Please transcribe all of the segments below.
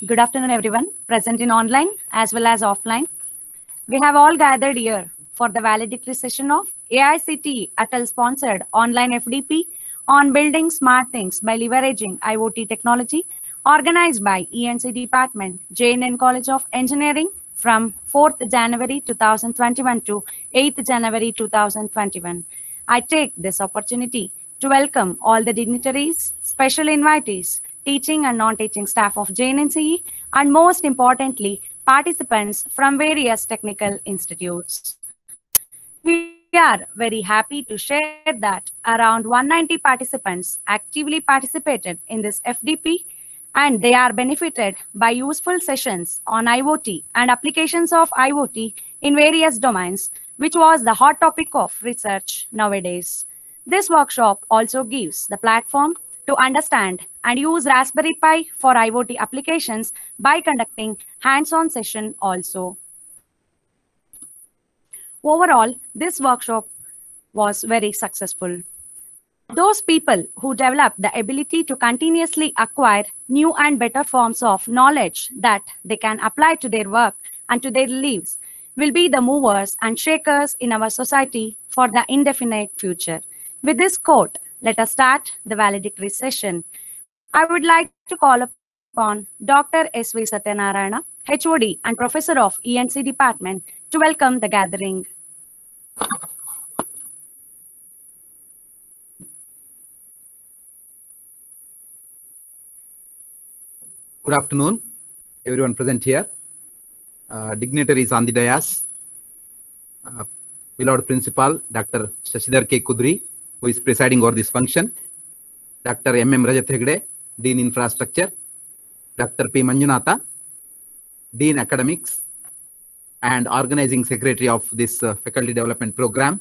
Good afternoon, everyone, present in online as well as offline. We have all gathered here for the valedictory session of AICTE Atal-sponsored online FDP on building smart things by leveraging IoT technology, organized by ENC Department, JNN College of Engineering from 4th January 2021 to 8th January 2021. I take this opportunity to welcome all the dignitaries, special invitees, teaching and non-teaching staff of JNNCE, and most importantly, participants from various technical institutes. We are very happy to share that around 190 participants actively participated in this FDP, and they are benefited by useful sessions on IoT and applications of IoT in various domains, which was the hot topic of research nowadays. This workshop also gives the platform to understand and use Raspberry Pi for IoT applications by conducting hands-on session also. Overall, this workshop was very successful. Those people who develop the ability to continuously acquire new and better forms of knowledge that they can apply to their work and to their lives will be the movers and shakers in our society for the indefinite future. With this quote, let us start the valedictory session. I would like to call upon Dr. S.V. Satyanarayana, HOD and Professor of ENC Department, to welcome the gathering. Good afternoon, everyone present here. Dignitaries on the dais. Beloved Principal, Dr. Shashidhar K. Kudri, who is presiding over this function. Dr. M.M. Rajat Hegde, Dean Infrastructure. Dr. P. Manjunatha, Dean Academics and Organizing Secretary of this Faculty Development Program.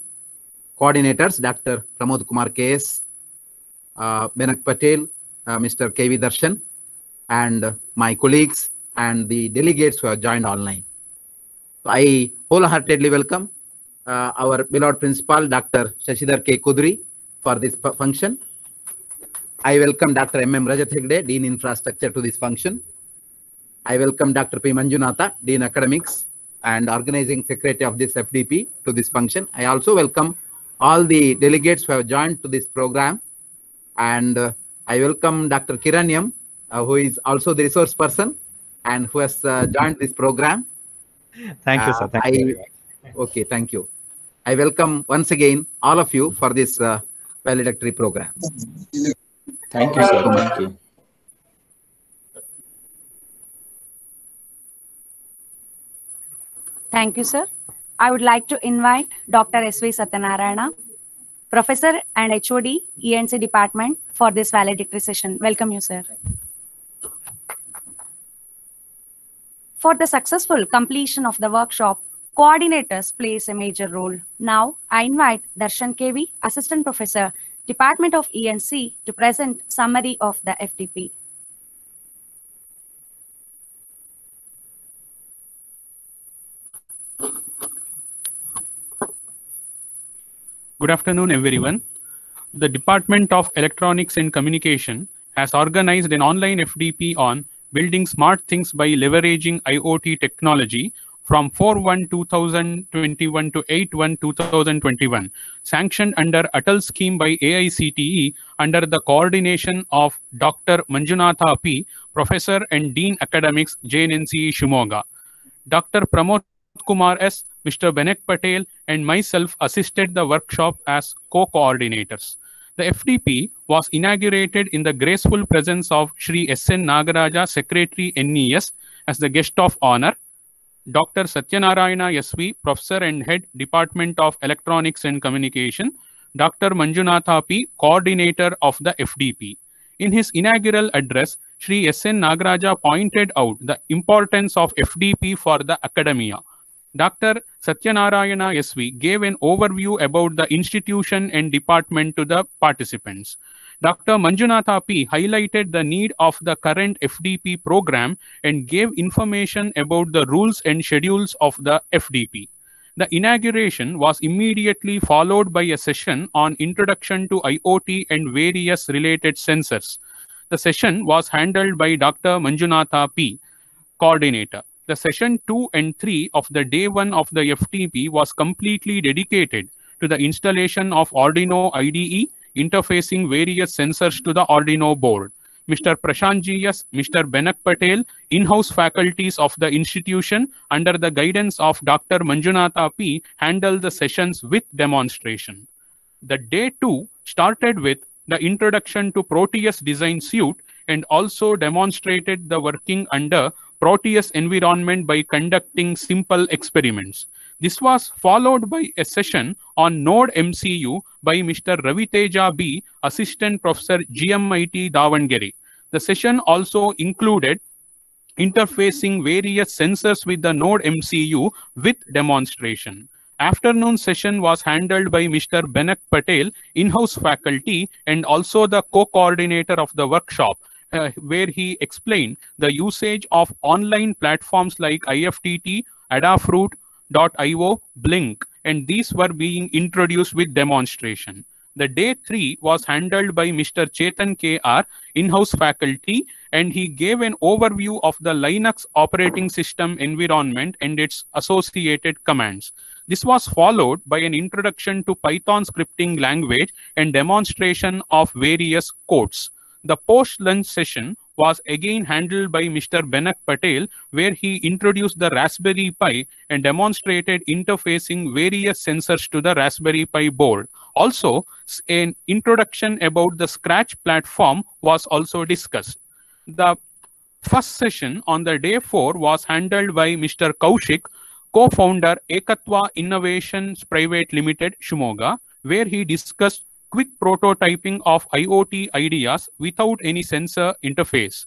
Coordinators, Dr. Pramod Kumar K.S., Benak Patel, Mr. K.V. Darshan, and my colleagues and the delegates who have joined online. I wholeheartedly welcome our beloved principal, Dr. Shashidhar K. Kudri, for this function. I welcome Dr. M.M. Rajat Hegde, Dean Infrastructure, to this function. I welcome Dr. P. Manjunatha, Dean Academics and Organizing Secretary of this FDP, to this function. I also welcome all the delegates who have joined to this program. And I welcome Dr. Kiranyam, who is also the resource person and who has joined this program. Thank you, sir. Thank you. Okay, thank you. I welcome once again all of you for this valedictory program. Thank you, sir. Thank you. Thank you, sir. I would like to invite Dr. S.V. Satyanarayana, Professor and HOD, ENC Department, for this valedictory session. Welcome you, sir. For the successful completion of the workshop, coordinators plays a major role. Now, I invite Darshan KV, Assistant Professor, Department of ENC, to present summary of the FDP. Good afternoon, everyone. The Department of Electronics and Communication has organized an online FDP on building smart things by leveraging IoT technology from 4/1/2021 to 8/1/2021, sanctioned under Atal scheme by AICTE under the coordination of Dr. Manjunatha P., Professor and Dean Academics, JNNCE Shimoga. Dr. Pramod Kumar S., Mr. Benak Patel, and myself assisted the workshop as co-coordinators. The FDP was inaugurated in the graceful presence of Shri S.N. Nagaraja, Secretary NES, as the guest of honor, Dr. Satyanarayana SV, Professor and Head, Department of Electronics and Communication, Dr. Manjunatha P., Coordinator of the FDP. In his inaugural address, Shri S.N. Nagaraja pointed out the importance of FDP for the academia. Dr. Satyanarayana SV gave an overview about the institution and department to the participants. Dr. Manjunatha P. highlighted the need of the current FDP program and gave information about the rules and schedules of the FDP. The inauguration was immediately followed by a session on introduction to IoT and various related sensors. The session was handled by Dr. Manjunatha P. coordinator. The session 2 and 3 of the day 1 of the FDP was completely dedicated to the installation of Arduino IDE, interfacing various sensors to the Arduino board. Mr. Prashant GS, Mr. Benak Patel, in-house faculties of the institution under the guidance of Dr. Manjunatha P, handled the sessions with demonstration. The day 2 started with the introduction to Proteus design suite and also demonstrated the working under Proteus environment by conducting simple experiments. This was followed by a session on Node MCU by Mr. Raviteja B, Assistant Professor GMIT Davangere. The session also included interfacing various sensors with the Node MCU with demonstration. Afternoon session was handled by Mr. Benak Patel, in-house faculty, and also the co-coordinator of the workshop, where he explained the usage of online platforms like IFTT, Adafruit.io, Blink, and these were being introduced with demonstration. The day 3 was handled by Mr. Chetan KR, in-house faculty, and he gave an overview of the Linux operating system environment and its associated commands. This was followed by an introduction to Python scripting language and demonstration of various codes. The post-lunch session was again handled by Mr. Benak Patel, where he introduced the Raspberry Pi and demonstrated interfacing various sensors to the Raspberry Pi board. Also, an introduction about the Scratch platform was also discussed. The first session on the day 4 was handled by Mr. Kaushik, co-founder Ekatva Innovations Private Limited, Shimoga, where he discussed quick prototyping of IoT ideas without any sensor interface.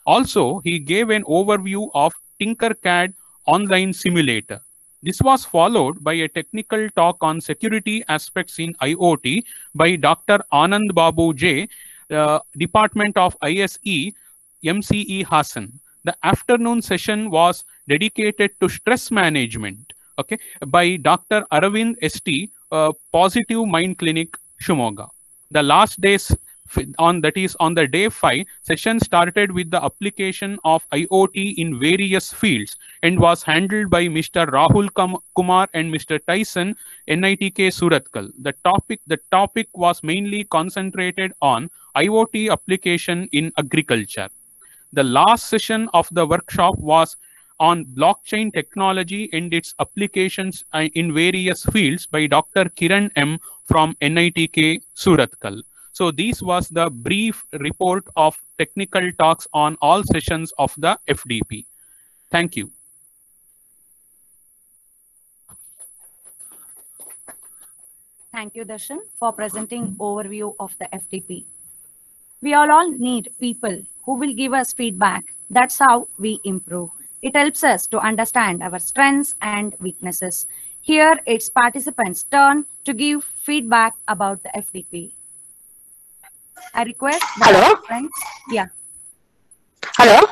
Also, he gave an overview of Tinkercad online simulator. This was followed by a technical talk on security aspects in IoT by Dr. Anand Babu J, Department of ISE, MCE Hassan. The afternoon session was dedicated to stress management, okay, by Dr. Aravind ST, Positive Mind Clinic, Shimoga. The last days on the day 5, session started with the application of IoT in various fields and was handled by Mr. Rahul Kumar and Mr. Tyson, NITK Surathkal. The topic was mainly concentrated on IoT application in agriculture. The last session of the workshop was on blockchain technology and its applications in various fields by Dr. Kiran M from NITK Surathkal. So this was the brief report of technical talks on all sessions of the FDP. Thank you. Thank you, Darshan, for presenting overview of the FDP. We all need people who will give us feedback. That's how we improve. It helps us to understand our strengths and weaknesses. Here, it's participants' turn to give feedback about the FDP. I request the Hello? friends. Yeah. Hello.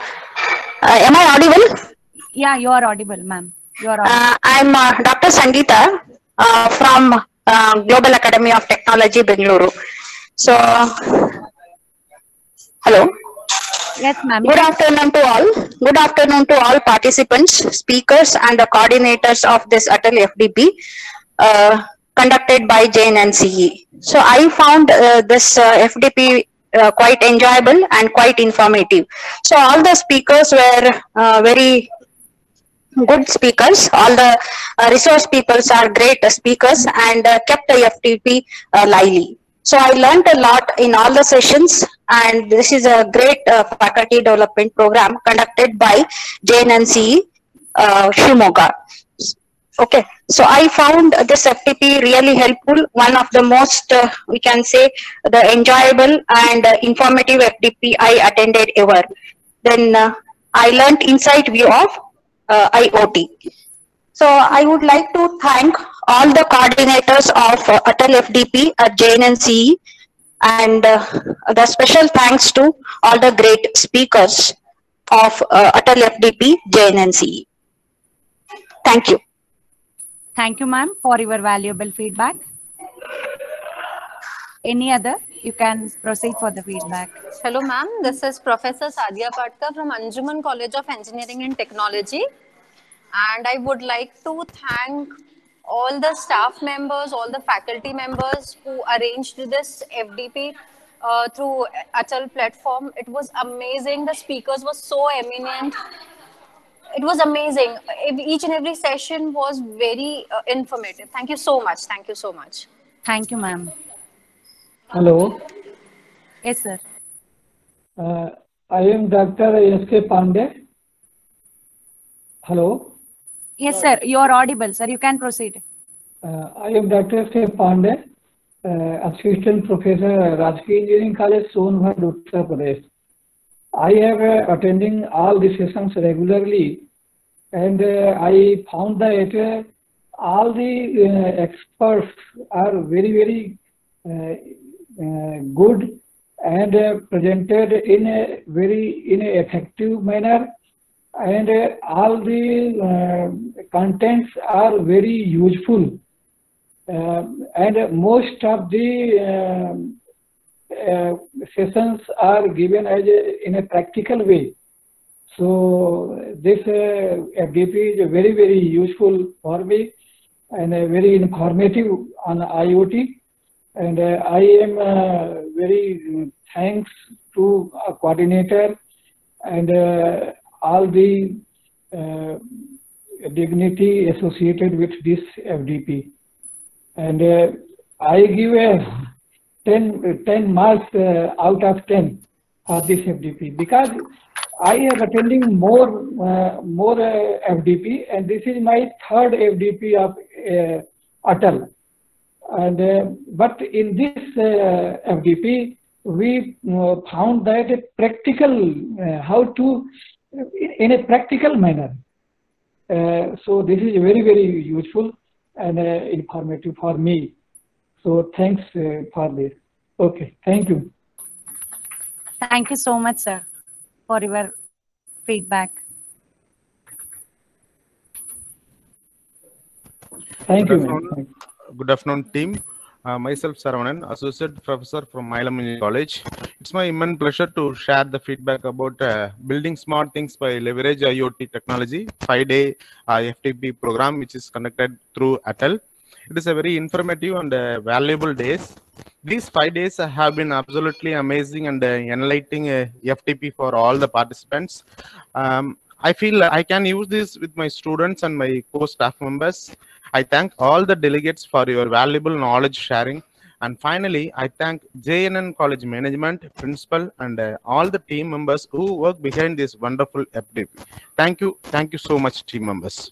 Am I audible? Yeah, you are audible, ma'am. You are audible. I'm Dr. Sangeeta from Global Academy of Technology, Bengaluru. So, hello. Yes, ma'am. Good afternoon to all. Good afternoon to all participants, speakers, and the coordinators of this Atal FDP conducted by Jain and CE. So I found this FDP quite enjoyable and quite informative. So all the speakers were very good speakers. All the resource peoples are great speakers and kept the FDP lively. So I learned a lot in all the sessions, and this is a great faculty development program conducted by Jain and CE Shimoga. Okay, so I found this FDP really helpful. One of the most, we can say, the enjoyable and informative FDP I attended ever. Then I learned inside view of IoT. So I would like to thank all the coordinators of Atal FDP at Jain and CE, and the special thanks to all the great speakers of Atal FDP, Jain and CE. Thank you. Thank you, ma'am, for your valuable feedback. Any other? You can proceed for the feedback. Hello, ma'am. This is Professor Sadia Patkar from Anjuman College of Engineering and Technology. And I would like to thank all the staff members, all the faculty members who arranged this FDP through Atal platform. It was amazing. The speakers were so eminent. It was amazing. Each and every session was very informative. Thank you so much. Thank you so much. Thank you, ma'am. Hello, Yes, sir. I am Dr. S.K. Pandey. Hello, Yes, sir. You are audible, sir. You can proceed. I am Dr. S.K. Pandey, Assistant Professor, Rajki Engineering College, Sonbhat, Uttar Pradesh. I have attending all the sessions regularly, and I found that all the experts are very good and presented in a very effective manner, and all the contents are very useful, and most of the sessions are given as in a practical way. So this FDP is very useful for me and very informative on IoT. And I am very thanks to a coordinator and all the dignity associated with this FDP. And I give a 10 marks out of 10 for this FDP, because I am attending more FDP, and this is my third FDP of Atal. And but in this FDP, we found that a practical how to in a practical manner. So this is very useful and informative for me. So thanks for this. Okay, thank you. Thank you so much, sir, for your feedback. Thank you, Good ma'am. afternoon. Good afternoon, team. Myself, Saravanan, Associate Professor from Milam Engineering College. It's my immense pleasure to share the feedback about building smart things by leverage IoT technology 5-day FTP program, which is conducted through Atal. It is a very informative and valuable days. These 5 days have been absolutely amazing and enlightening FTP for all the participants. I feel I can use this with my students and my co-staff members. I thank all the delegates for your valuable knowledge sharing. And finally, I thank JNN College Management, Principal, and all the team members who work behind this wonderful FTP. Thank you. Thank you so much, team members.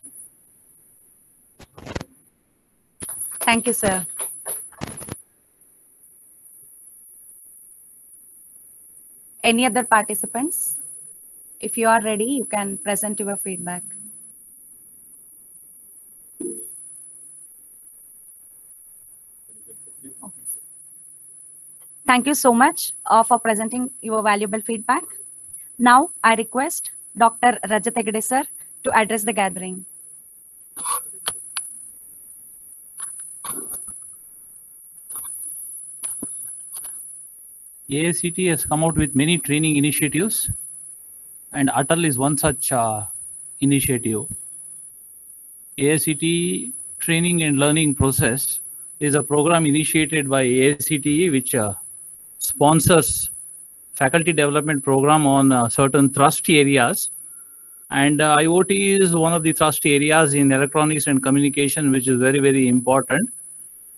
Thank you, sir. Any other participants? If you are ready, you can present your feedback. Thank you so much for presenting your valuable feedback. Now, I request Dr. Rajat Hegde sir to address the gathering. AICT has come out with many training initiatives, and Atal is one such initiative. AICT Training and Learning Process is a program initiated by AICTE, which sponsors faculty development program on certain thrust areas. And IoT is one of the thrust areas in electronics and communication, which is very important.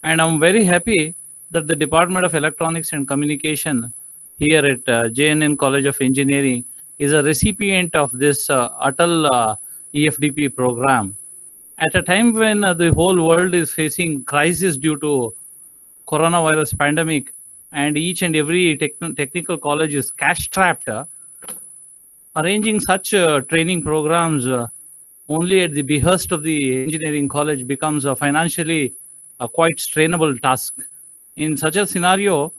And I'm very happy that the Department of Electronics and Communication here at JNN College of Engineering is a recipient of this Atal EFDP program. At a time when the whole world is facing crisis due to coronavirus pandemic, and each and every technical college is cash strapped, arranging such training programs only at the behest of the engineering college becomes a financially quite strainable task. In such a scenario,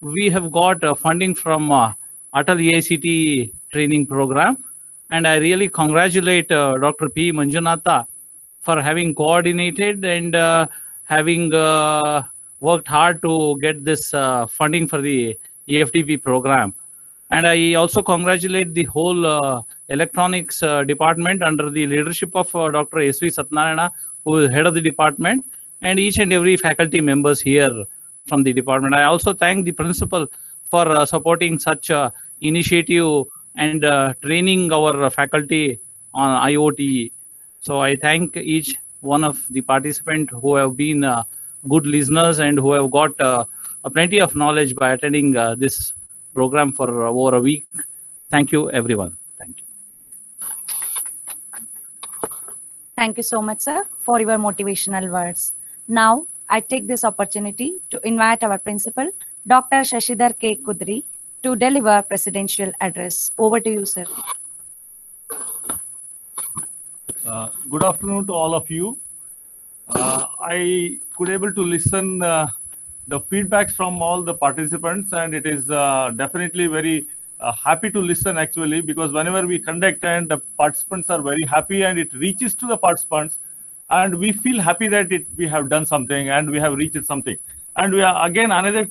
we have got funding from Atal AICT training program, and I really congratulate Dr. P. Manjunatha for having coordinated and having worked hard to get this funding for the EFDP program. And I also congratulate the whole electronics department under the leadership of Dr. S.V. Satyanarayana, who is head of the department, and each and every faculty members here from the department. I also thank the principal for supporting such initiative and training our faculty on IoT. So I thank each one of the participants who have been good listeners and who have got plenty of knowledge by attending this program for over a week. Thank you, everyone. Thank you. Thank you so much, sir, for your motivational words. Now, I take this opportunity to invite our principal, Dr. Shashidhar K. Kudri, to deliver presidential address. Over to you, sir. Good afternoon to all of you. I could able to listen the feedbacks from all the participants, and it is definitely very happy to listen actually, because whenever we conduct and the participants are very happy and it reaches to the participants, and we feel happy that we have done something and we have reached something. And we are again another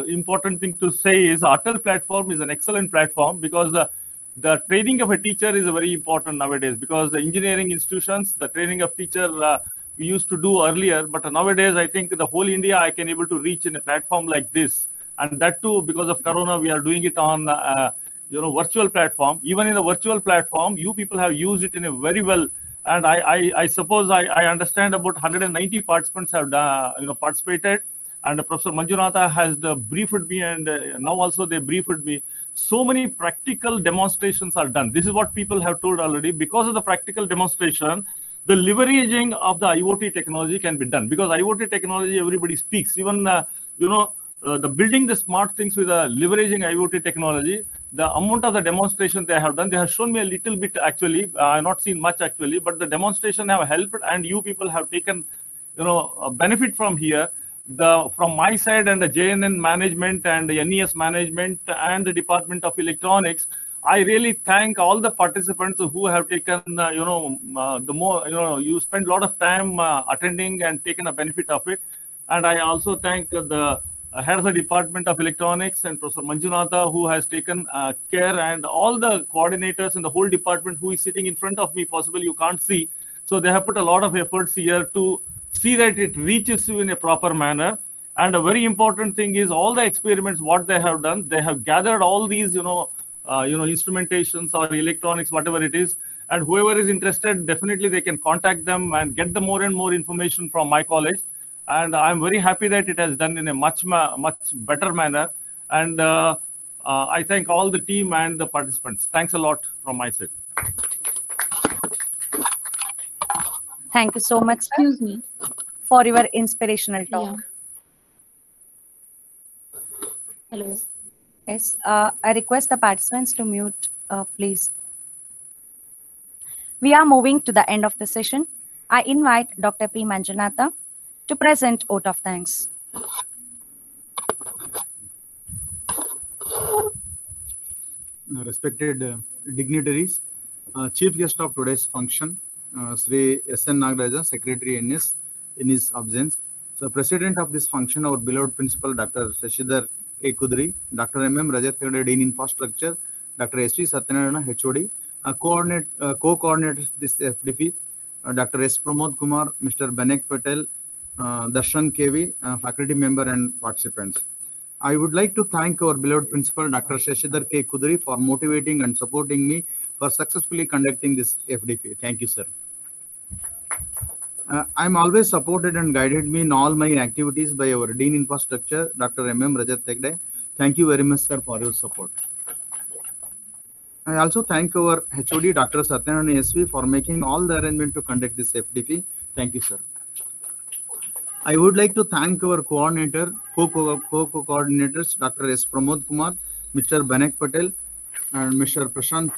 important thing to say is Atal platform is an excellent platform, because the training of a teacher is very important nowadays, because the engineering institutions, the training of teacher we used to do earlier, but nowadays I think the whole India I can able to reach in a platform like this, and that too because of Corona we are doing it on virtual platform. Even in the virtual platform, you people have used it in a very well, and I suppose I understand about 190 participants have participated, and Professor Manjunatha has briefed me, and now also they briefed me. So many practical demonstrations are done. This is what people have told already. Because of the practical demonstration, the leveraging of the IoT technology can be done, because IoT technology everybody speaks. Even the building the smart things with leveraging IoT technology, the amount of the demonstration they have done, they have shown me a little bit actually. I have not seen much actually, but the demonstration have helped, and you people have taken a benefit from here. From my side and the JNN management and the NES management and the Department of Electronics, I really thank all the participants who have taken, you spend a lot of time attending and taken a benefit of it. And I also thank the head of the Department of Electronics and Professor Manjunatha, who has taken care, and all the coordinators in the whole department who is sitting in front of me, possibly you can't see. So they have put a lot of efforts here to see that it reaches you in a proper manner. And a very important thing is all the experiments, what they have done, they have gathered all these, instrumentations or electronics, whatever it is. And whoever is interested, definitely they can contact them and get the more and more information from my college. And I'm very happy that it has done in a much better manner. And I thank all the team and the participants. Thanks a lot from my side. Thank you so much, sir, for your inspirational talk. Yeah. Hello. Yes, I request the participants to mute, please. We are moving to the end of the session. I invite Dr. P. Manjunatha to present vote of thanks. Respected dignitaries, chief guest of today's function, Sri S.N. Nagaraja, Secretary NS, in his absence. So, President of this function, our beloved Principal, Dr. Shashidhar K. Kudri, Dr. M.M. Rajat Hegde, Dean Infrastructure, Dr. S.V. Satyanarayana, HOD, co-coordinator this FDP, Dr. S. Pramod Kumar, Mr. Banek Patel, Darshan KV, faculty member and participants. I would like to thank our beloved Principal, Dr. Shashidhar K. Kudri, for motivating and supporting me for successfully conducting this FDP. Thank you, sir. I'm always supported and guided me in all my activities by our Dean Infrastructure, Dr. M.M. Rajat Hegde. Thank you very much, sir, for your support. I also thank our HOD, Dr. Satyanarayana SV, for making all the arrangement to conduct this FDP. Thank you, sir. I would like to thank our coordinator, co-coordinators, Dr. S. Pramod Kumar, Mr. Banek Patel, and Mr. Prashant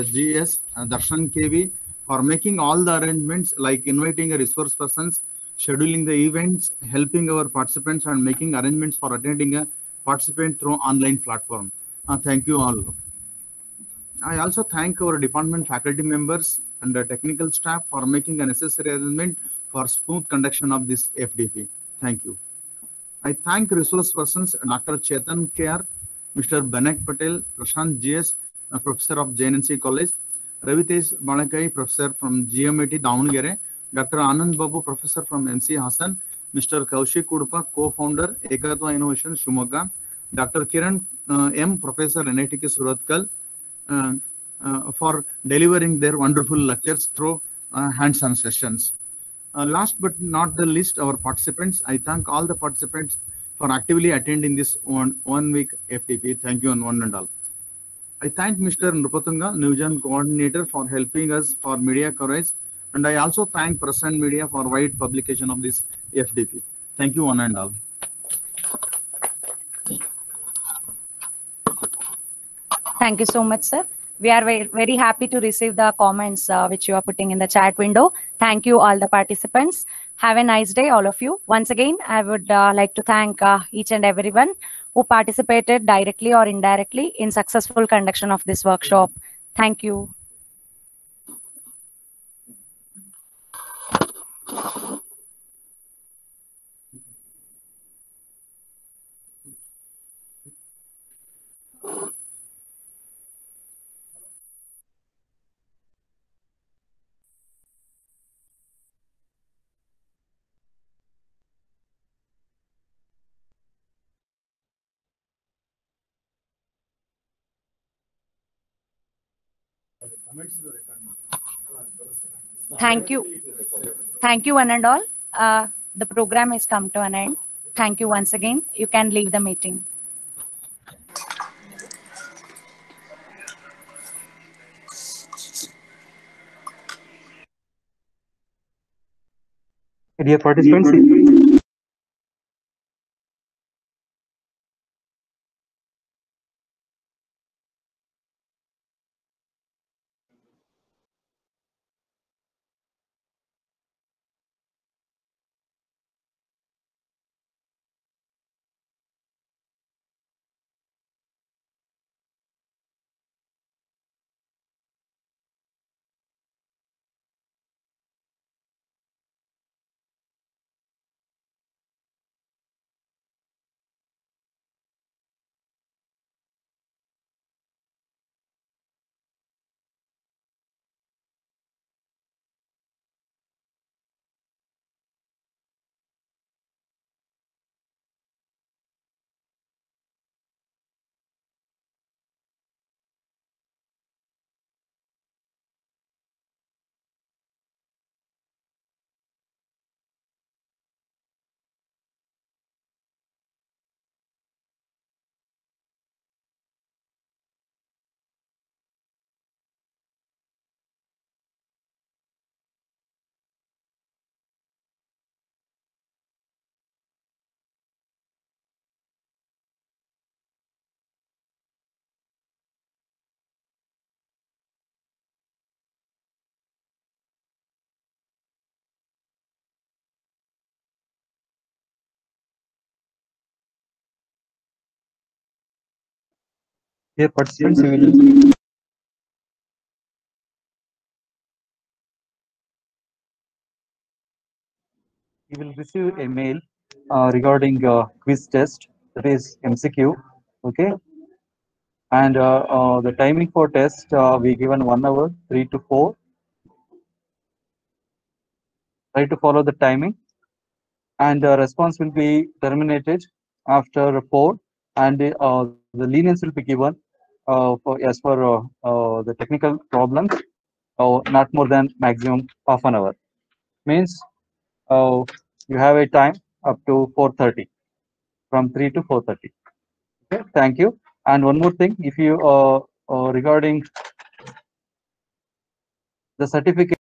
GS, Darshan KV, for making all the arrangements like inviting a resource persons, scheduling the events, helping our participants, and making arrangements for attending a participant through online platform. Thank you all. I also thank our department faculty members and the technical staff for making a necessary arrangement for smooth conduction of this FDP. Thank you. I thank resource persons Dr. Chetan Kr, Mr. Banak Patel, Prashant GS, Professor of JNC College, Ravitesh Balakai, Professor from GMIT Davangere, Dr. Anand Babu, Professor from MC Hassan, Mr. Kaushik Udupa, Co-founder, Ekatva Innovation, Shumaga, Dr. Kiran M, Professor NITK Suratkal, for delivering their wonderful lectures through hands-on sessions. Last but not the least, our participants. I thank all the participants for actively attending this one week FDP. Thank you on one and all. I thank Mr. Nrupatunga, Newgen coordinator, for helping us for media coverage. And I also thank Press and Media for wide publication of this FDP. Thank you one and all. Thank you so much, sir. We are very happy to receive the comments which you are putting in the chat window. Thank you, all the participants. Have a nice day, all of you. Once again, I would like to thank each and everyone who participated directly or indirectly in successful conduction of this workshop. Thank you. Thank you. Thank you, one and all. The program has come to an end. Thank you once again. You can leave the meeting. Dear participants, you will receive a mail regarding quiz test, that is MCQ. Okay, and the timing for test we given 1 hour, 3 to 4. Try to follow the timing, and response will be terminated after 4, and the lenience will be given as per the technical problems, not more than maximum half an hour. Means you have a time up to 4:30, from 3 to 4:30. Okay, thank you. And one more thing, if you regarding the certificate.